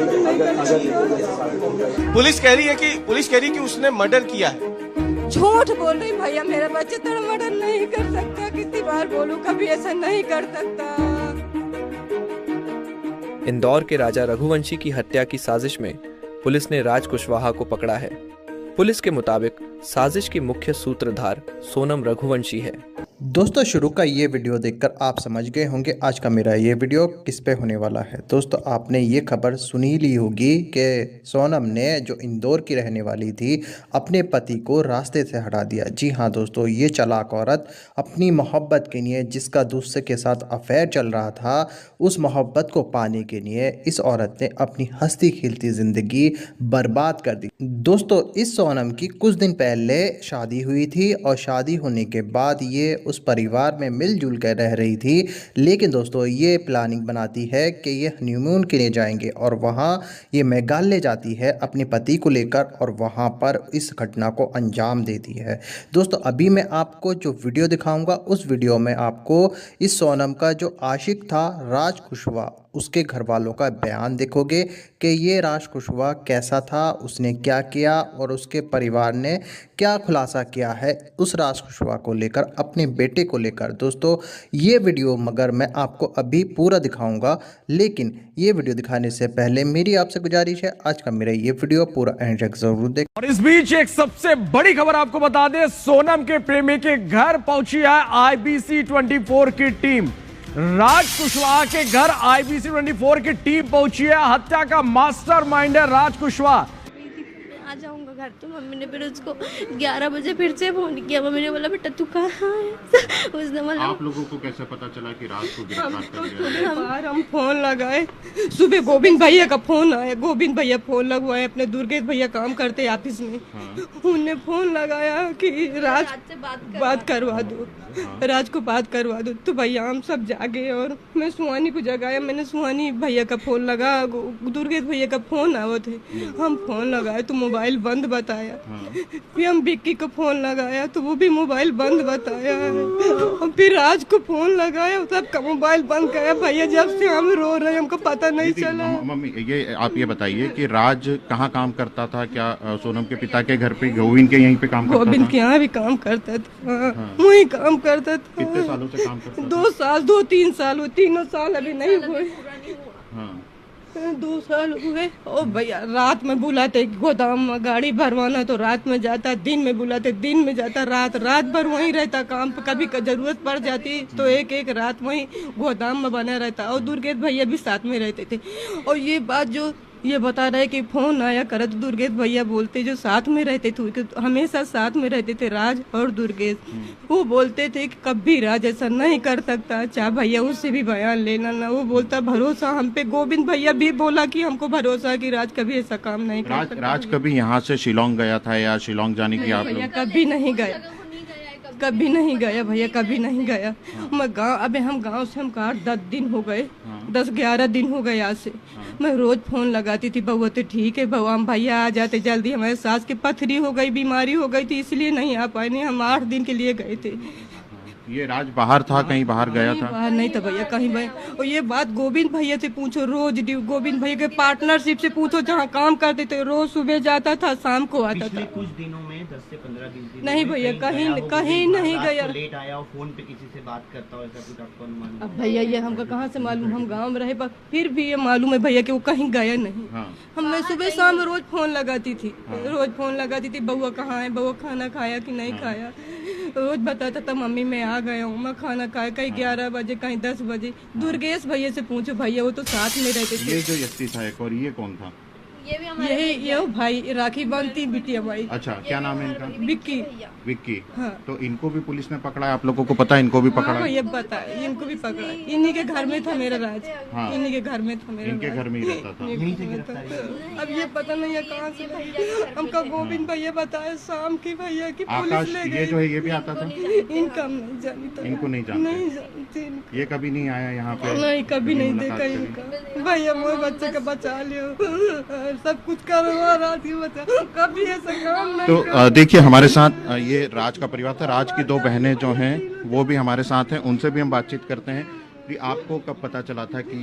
नहीं कर सकता। पुलिस कह रही है कि उसने मर्डर किया है। झूठ बोल रही भैया, मेरा बच्चा तो मर्डर नहीं कर सकता। कितनी बार बोलूं, कभी ऐसा नहीं कर सकता। इंदौर के राजा रघुवंशी की हत्या की साजिश में पुलिस ने राज कुशवाहा को पकड़ा है। पुलिस के मुताबिक साजिश की मुख्य सूत्रधार सोनम रघुवंशी है। दोस्तों, शुरू का ये वीडियो देखकर आप समझ गए होंगे आज का मेरा ये वीडियो किस पे होने वाला है। दोस्तों, आपने ये खबर सुनी ली होगी कि सोनम ने, जो इंदौर की रहने वाली थी, अपने पति को रास्ते से हटा दिया। जी हाँ दोस्तों, ये चालाक औरत अपनी मोहब्बत के लिए, जिसका दूसरे के साथ अफेयर चल रहा था, उस मोहब्बत को पाने के लिए इस औरत ने अपनी हंसती खिलती ज़िंदगी बर्बाद कर दी। दोस्तों, इस सोनम की कुछ दिन पहले शादी हुई थी और शादी होने के बाद ये उस परिवार में मिलजुल कर रह रही थी। लेकिन दोस्तों, ये प्लानिंग बनाती है कि ये हनीमून के लिए जाएंगे और वहाँ ये मेघालय जाती है अपने पति को लेकर और वहाँ पर इस घटना को अंजाम देती है। दोस्तों, अभी मैं आपको जो वीडियो दिखाऊंगा, उस वीडियो में आपको इस सोनम का जो आशिक था राज कुशवाहा, उसके घर वालों का बयान देखोगे कि ये राज कुशवाहा कैसा था, उसने क्या किया और उसके परिवार ने क्या खुलासा किया है उस राज कुशवाहा को लेकर, अपने बेटे को लेकर। दोस्तों, ये वीडियो मगर मैं आपको अभी पूरा दिखाऊंगा, लेकिन ये वीडियो दिखाने से पहले मेरी आपसे गुजारिश है, आज का मेरा ये वीडियो पूरा एंड तक जरूर देखें। और इस बीच एक सबसे बड़ी खबर आपको बता दें, सोनम के प्रेमी के घर पहुंची है IBC 24 की टीम। राज कुशवाहा के घर IBC 24 की टीम पहुंची है। हत्या का मास्टरमाइंड है राज कुशवाहा। आ जाऊंगा घर, तो मम्मी ने फिर उसको 11 बजे फिर से फोन किया। मम्मी ने बोला बेटा तू कहाँ है? उसने बोला आप लोगों को कैसे पता चला कि रात को गिरफ्तार कर लिया? हम फोन लगाए, सुबह गोविंद भैया का फोन आया। गोविंद भैया फोन लगवाए, अपने दुर्गेश भैया काम करते ऑफिस में। उनने फोन लगाया कि राज से बात करवा दो, राज को बात करवा दो। तो भैया हम सब जागे और मैं सुहानी को जगाया। मैंने सुहानी भैया का फोन लगा, दुर्गेश भैया का फोन आए थे, हम फोन लगाए तो मोबाइल बंद बताया। फिर हम विक्की को फोन लगाया तो वो भी मोबाइल बंद बताया। और फिर राज को फोन लगाया, सबका मोबाइल बंद गया। भैया जब से हम रो रहे हैं, हमको पता नहीं चला। मम्मी, ये आप ये बताइए कि राज कहाँ काम करता था? क्या सोनम के पिता के घर पे, गोविंद के यहीं पे काम करता था? गोविंद के यहाँ भी काम करता था, वही काम करता था। कितने सालों से काम करता था? 2 साल, 2-3 साल हुए, 3 साल अभी नहीं हुए। 2 साल हुए। ओ भैया, रात में बुलाते गोदाम में गाड़ी भरवाना तो रात में जाता, दिन में बुलाते दिन में जाता, रात भर वहीं रहता काम पे। कभी जरूरत पड़ जाती तो एक रात वहीं गोदाम में बना रहता। और दुर्गेश भैया भी साथ में रहते थे। और ये बात जो ये बता रहे कि फोन आया करे तो दुर्गेश भैया बोलते, जो साथ में रहते थे, हमेशा साथ में रहते थे राज और दुर्गेश, वो बोलते थे कि कभी राज ऐसा नहीं कर सकता। चाहे भैया उससे भी बयान लेना ना, वो बोलता भरोसा हम पे। गोविंद भैया भी बोला कि हमको भरोसा कि राज कभी ऐसा काम नहीं कर सकता। राज कभी यहाँ से शिलोंग गया था या शिलोंग जाने की आप लोग? कभी नहीं गया, कभी नहीं गया भैया, कभी नहीं गया। मैं गाँव, अबे हम गांव से हम 10 दिन हो गए, 10-11 दिन हो गए आज से। मैं रोज फोन लगाती थी, बउआ तो ठीक है, बउआ हम भैया आ जाते जल्दी। हमारे सास की पथरी हो गई, बीमारी हो गई थी, इसलिए नहीं आ पाए। नहीं, हम 8 दिन के लिए गए थे। ये राज बाहर था, कहीं बाहर गया था? बाहर नहीं था भैया, कहीं भैया। और ये बात गोविंद भैया से पूछो, रोज गोविंद भैया के पार्टनरशिप से पूछो, जहाँ काम करते थे, रोज सुबह जाता था, शाम को आता था। कुछ दिनों में 10 से 15 दिन नहीं भैया, कहीं नहीं गया। लेट आया और फोन पे किसी से बात करता हो, ऐसा कुछ आपको अनुमान? अब भैया ये हमको कहाँ से मालूम, हम गांव में रहे, पर फिर भी ये मालूम है भैया कि वो कहीं गया नहीं। मैं सुबह शाम रोज फोन लगाती थी, रोज फोन लगाती थी, बउआ कहाँ है, बउआ खाना खाया कि नहीं खाया, रोज बताता था मम्मी मैं आ गया हूँ, मैं खाना खाया, कहीं 11 बजे, कहीं 10 बजे। दुर्गेश भैया से पूछो, भैया वो तो साथ में रहते थे। ये जो यस्ती था एक, और ये कौन था? ये भाई राखी बांधती बिटिया भाई। अच्छा, क्या नाम है इनका? विक्की। विक्की। हाँ। तो इनको भी पुलिस ने पकड़ा है? आप लोगों को पता है इनको भी पकड़ा? ये पता है, इनको भी पकड़ा। इन्हीं के घर में था मेरा राज। हाँ। इन्हीं के घर में था मेरा। इनके घर में ही रहता था। अब ये पता नहीं है कहाँ से। हमका गोविंद भैया बताया शाम की भैया की पुलिस ले गई। ये जो है ये भी आता था? इनका नहीं जानता। इनको नहीं जानते? नहीं जानती। ये कभी नहीं आया यहाँ पे? नहीं, कभी नहीं देखा इनका। भैया मोए बच्चे का बचा लियो, सब कुछ करो, कभी ऐसा काम नहीं। तो देखिए, हमारे साथ ये राज का परिवार था। राज की 2 बहनें जो हैं वो भी हमारे साथ हैं, उनसे भी हम बातचीत करते हैं। जी, आपको कब पता चला था कि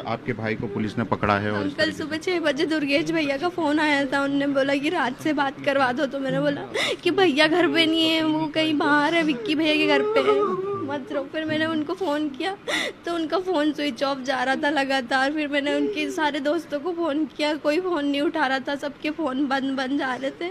आपके भाई को पुलिस ने पकड़ा है? और कल सुबह 6 बजे दुर्गेश भैया का फोन आया था, उनने बोला कि राज से बात करवा दो। तो मैंने बोला कि भैया घर पे नहीं है, वो कहीं बाहर है, विक्की भैया के घर पे है, मत रहो। फिर मैंने उनको फ़ोन किया तो उनका फ़ोन स्विच ऑफ जा रहा था लगातार। फिर मैंने उनके सारे दोस्तों को फ़ोन किया, कोई फ़ोन नहीं उठा रहा था, सबके फ़ोन बंद जा रहे थे।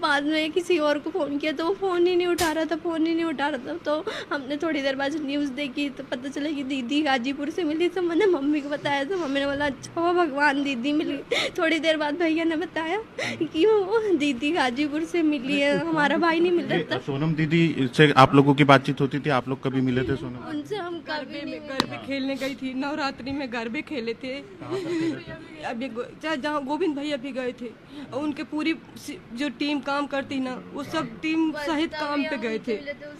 बाद में किसी और को फ़ोन किया तो वो फ़ोन ही नहीं उठा रहा था। तो हमने थोड़ी देर बाद जब न्यूज़ देखी तो पता चला कि दीदी गाजीपुर से मिली। तो मैंने मम्मी को बताया तो मम्मी ने बोला अच्छा हुआ भगवान दीदी मिली। थोड़ी देर बाद भैया ने बताया कि वो दीदी गाजीपुर से मिली है, हमारा भाई नहीं मिल रहा था। सोनम दीदी से आप लोगों की बातचीत होती थी? आप लोग कभी मिले थे सोनम? उनसे हम कभी नहीं गरबे खेलने गई थी, नवरात्रि में गरबे खेले थे। अभी जहाँ गोविंद भैया भी गए थे, और उनके पूरी जो टीम काम करती ना, वो सब टीम सहित काम पे गए थे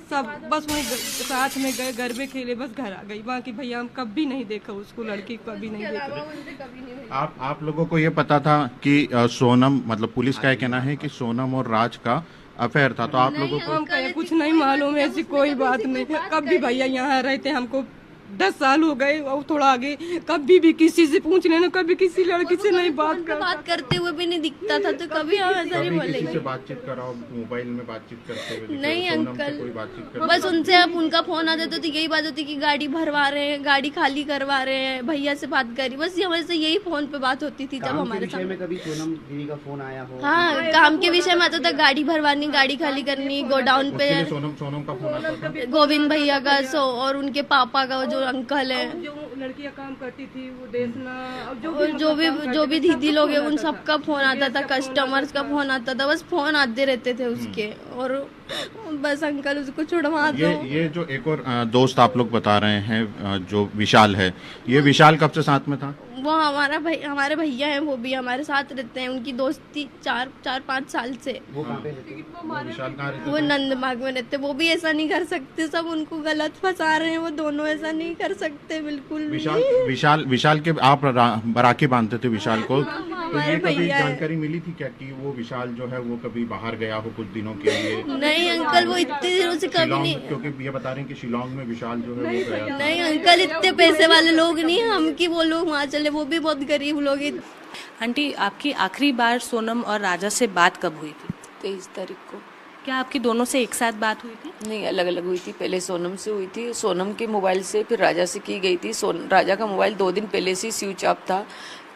सब। बस वहीं साथ में गए, गरबे खेले, बस घर आ गई। बाकी भैया हम कभी नहीं देखा उसको, लड़की को कभी नहीं देखा। आप लोगों को ये पता था कि सोनम, मतलब पुलिस का ये कहना है कि सोनम और राज का अफेयर था, तो आप लोगों को हम कहे कुछ नहीं मालूम, ऐसी कोई बात नहीं। कभी भैया यहाँ रहते, हमको 10 साल हो गए और थोड़ा आगे, कभी भी किसी से पूछ लेना, कभी किसी लड़की से नहीं बात करते हुए भी नहीं दिखता था। तो कभी हम ऐसा नहीं किसी बोलेंगे। से बातचीत कराओ, मोबाइल में बातचीत करते हुए नहीं सोनम से अंकल, कोई बातचीत करते? बस उनसे अब उनका फोन आता तो यही बात होती कि गाड़ी भरवा रहे हैं, गाड़ी खाली करवा रहे हैं, भैया से बात करी, बस हमें यही फोन पे बात होती थी। जब हमारे सामने में कभी सोनम दीदी का फोन आया हो? हाँ, काम के विषय में आता था, गाड़ी भरवानी, गाड़ी खाली करनी, गोडाउन पे सोनम का फोन आता था? गोविंद भैया का और उनके पापा का जो अंकल है, जो लड़कियां काम करती थी वो देखना, और जो भी दीदी लोग हैं उन सबका फोन आता था, कस्टमर्स का फोन आता था, बस फोन आते रहते थे उसके। और बस अंकल उसको छुड़वा दो। ये जो एक और दोस्त आप लोग बता रहे हैं जो विशाल है, ये विशाल कब से साथ में था? वो हमारे भैया हैं, वो भी हमारे साथ रहते हैं। उनकी दोस्ती 4-5 साल से। वो कहाँ पे रहते? विशाल कहाँ रहते? वो नंदबाग में रहते। वो भी ऐसा नहीं कर सकते, सब उनको गलत फंसा रहे हैं। वो दोनों ऐसा नहीं कर सकते बिल्कुल भी। विशाल के आप राखी बांधते थे विशाल को, तो ये कभी जानकारी मिली थी क्या कि वो विशाल जो है वो कभी बाहर गया हो कुछ दिनों के लिए? नहीं अंकल, वो इतने दिनों से कभी नहीं, क्योंकि ये बता रहे हैं कि शिलोंग में विशाल जो है वो गया। नहीं अंकल, इतने पैसे वाले लोग नहीं हम कि वो लोग वहाँ चले, वो भी बहुत गरीब लोग हैं। आंटी, आपकी आखिरी बार सोनम और राजा से बात कब हुई थी? 23 तारीख को। क्या आपकी दोनों से एक साथ बात हुई थी? नहीं, अलग अलग हुई थी। पहले सोनम से हुई थी, सोनम के मोबाइल से, फिर राजा से की गई थी। राजा का मोबाइल 2 दिन पहले से स्विच ऑफ था।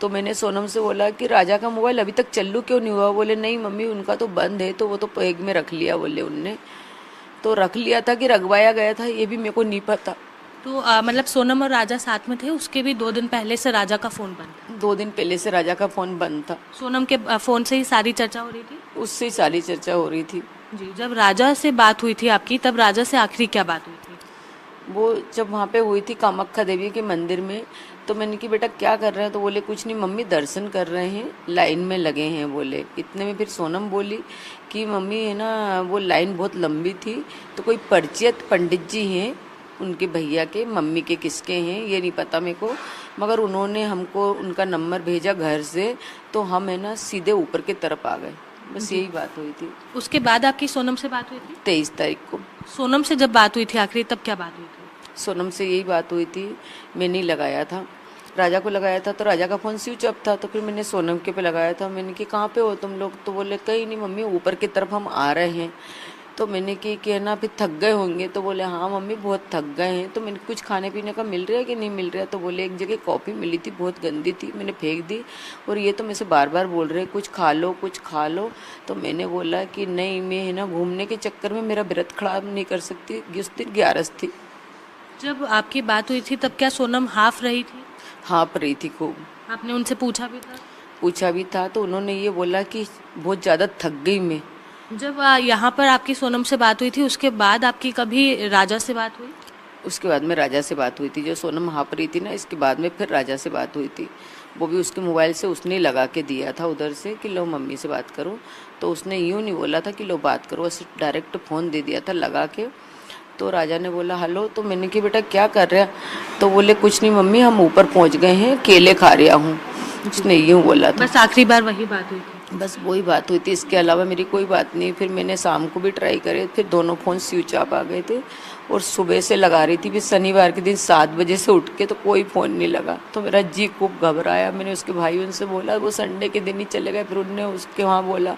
तो मैंने सोनम से बोला कि राजा का मोबाइल अभी तक चालू क्यों नहीं हुआ? बोले नहीं मम्मी, उनका तो बंद है। तो वो तो बैग में रख लिया, बोले उनने तो रख लिया था कि रखवाया गया था, ये भी मेरे को नहीं पता। तो मतलब सोनम और राजा साथ में थे, उसके भी 2 दिन पहले से राजा का फोन बंद था? 2 दिन पहले से राजा का फोन बंद था। सोनम के फोन से ही सारी चर्चा हो रही थी? उससे ही सारी चर्चा हो रही थी जी। जब राजा से बात हुई थी आपकी, तब राजा से आखिरी क्या बात हुई थी? वो जब वहाँ पे हुई थी कामाख्या देवी के मंदिर में, तो मैंने कि बेटा क्या कर रहे हैं? तो बोले कुछ नहीं मम्मी, दर्शन कर रहे हैं, लाइन में लगे हैं बोले। इतने में फिर सोनम बोली कि मम्मी है ना, वो लाइन बहुत लंबी थी, तो कोई परिचित पंडित जी हैं उनके भैया के, मम्मी के किसके हैं ये नहीं पता मेरे को, मगर उन्होंने हमको उनका नंबर भेजा घर से, तो हम है ना सीधे ऊपर की तरफ आ गए। बस यही बात हुई थी। उसके बाद आपकी सोनम से बात हुई थी? 23 तारीख को। सोनम से जब बात हुई थी आखिरी, तब क्या बात हुई थी? सोनम से यही बात हुई थी, मैंने ही लगाया था, राजा को लगाया था, तो राजा का फ़ोन स्विच ऑफ था। तो फिर मैंने सोनम के पे लगाया था। मैंने कि कहाँ पे हो तुम लोग? तो बोले कहीं नहीं मम्मी, ऊपर की तरफ हम आ रहे हैं। तो मैंने कि ना फिर थक गए होंगे? तो बोले हाँ मम्मी बहुत थक गए हैं। तो मैंने कुछ खाने पीने का मिल रहा है कि नहीं मिल रहा है? तो बोले एक जगह कॉफ़ी मिली थी, बहुत गंदी थी, मैंने फेंक दी, और ये तो मेरे से बार बार बोल रहे कुछ खा लो कुछ खा लो। तो मैंने बोला कि नहीं, मैं है ना घूमने के चक्कर में मेरा व्रत खराब नहीं कर सकती। उस दिन 11 थी। जब आपकी बात हुई थी तब क्या सोनम हाफ रही थी? हाँफ रही थी खूब। आपने उनसे पूछा भी था? पूछा भी था, तो उन्होंने ये बोला कि बहुत ज़्यादा थक गई मैं। जब यहाँ पर आपकी सोनम से बात हुई थी, उसके बाद आपकी कभी राजा से बात हुई? उसके बाद में राजा से बात हुई थी। जो सोनम हाँफ रही थी ना, इसके बाद में फिर राजा से बात हुई थी। वो भी उसके मोबाइल से उसने लगा के दिया था उधर से कि लो मम्मी से बात करो। तो उसने यूँ नहीं बोला था कि लो बात करो, ऐसे डायरेक्ट फ़ोन दे दिया था लगा के। तो राजा ने बोला हेलो। तो मैंने कि बेटा क्या कर रहा? तो बोले कुछ नहीं मम्मी, हम ऊपर पहुँच गए हैं, केले खा रहा हूँ। उसने यूँ बोला था। बस आखिरी बार वही बात हुई थी? बस वही बात हुई थी, इसके अलावा मेरी कोई बात नहीं। फिर मैंने शाम को भी ट्राई करे, फिर दोनों फ़ोन स्विच ऑफ आ गए थे और सुबह से लगा रही थी। फिर शनिवार के दिन 7 बजे से उठ के तो कोई फ़ोन नहीं लगा, तो मेरा जी खूब घबराया। मैंने उसके भाई उनसे बोला, वो संडे के दिन ही चले गए। फिर उनने उसके वहाँ बोला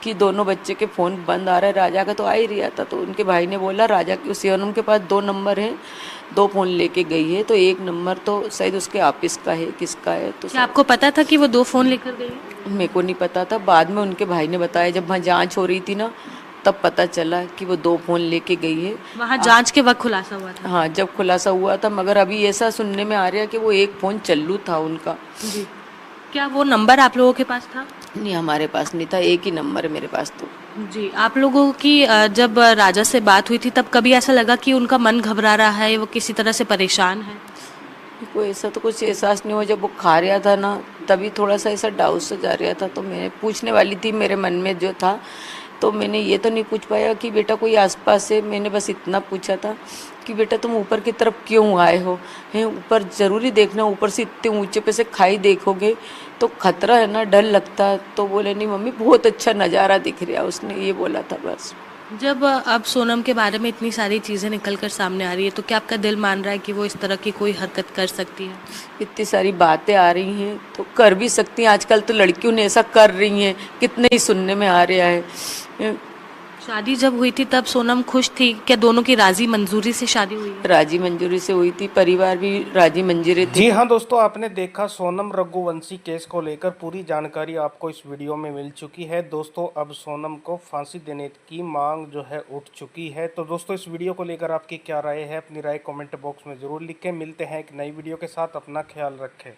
कि दोनों बच्चे के फ़ोन बंद आ रहा है, राजा का तो आ ही रहा था। तो उनके भाई ने बोला राजा के सोनम के पास 2 नंबर हैं, 2 फ़ोन लेके गई है, तो 1 नंबर तो शायद उसके ऑफिस का है, किसका है। तो क्या आपको पता था कि वो 2 फोन लेकर गई? मेरे को नहीं पता था, बाद में उनके भाई ने बताया, जब वहाँ जांच हो रही थी ना तब पता चला कि वो 2 फ़ोन लेके गई है। वहाँ जांच के वक्त खुलासा हुआ था? हाँ, जब खुलासा हुआ था, मगर अभी ऐसा सुनने में आ रहा है कि वो 1 फ़ोन चालू था उनका। जी। क्या वो नंबर आप लोगों के पास था? नहीं, हमारे पास नहीं था, एक ही नंबर है मेरे पास तो। जी। आप लोगों की जब राजा से बात हुई थी तब कभी ऐसा लगा कि उनका मन घबरा रहा है, वो किसी तरह से परेशान है? कोई ऐसा तो कुछ एहसास नहीं हुआ। जब वो खा रहा था ना तभी थोड़ा सा ऐसा डाउट सा जा रहा था, तो मैं पूछने वाली थी, मेरे मन में जो था, तो मैंने ये तो नहीं पूछ पाया कि बेटा कोई आसपास है। मैंने बस इतना पूछा था कि बेटा तुम ऊपर की तरफ क्यों आए हो, हैं ऊपर ज़रूरी देखना, ऊपर से इतने ऊंचे पे से खाई देखोगे तो खतरा है ना, डर लगता है। तो बोले नहीं मम्मी बहुत अच्छा नज़ारा दिख रहा, उसने ये बोला था बस। जब अब सोनम के बारे में इतनी सारी चीज़ें निकल कर सामने आ रही है तो क्या आपका दिल मान रहा है कि वो इस तरह की कोई हरकत कर सकती है? इतनी सारी बातें आ रही हैं तो कर भी सकती हैं, आजकल तो लड़कियों ने ऐसा कर रही हैं, कितने ही सुनने में आ रहा है। शादी जब हुई थी तब सोनम खुश थी? क्या दोनों की राजी मंजूरी से शादी हुई है? राजी मंजूरी से हुई थी, परिवार भी राजी मंजूरी थी। जी हाँ दोस्तों, आपने देखा सोनम रघुवंशी केस को लेकर पूरी जानकारी आपको इस वीडियो में मिल चुकी है। दोस्तों अब सोनम को फांसी देने की मांग जो है उठ चुकी है। तो दोस्तों इस वीडियो को लेकर आपकी क्या राय है, अपनी राय कमेंट बॉक्स में जरूर लिखें। मिलते हैं एक नई वीडियो के साथ, अपना ख्याल रखें।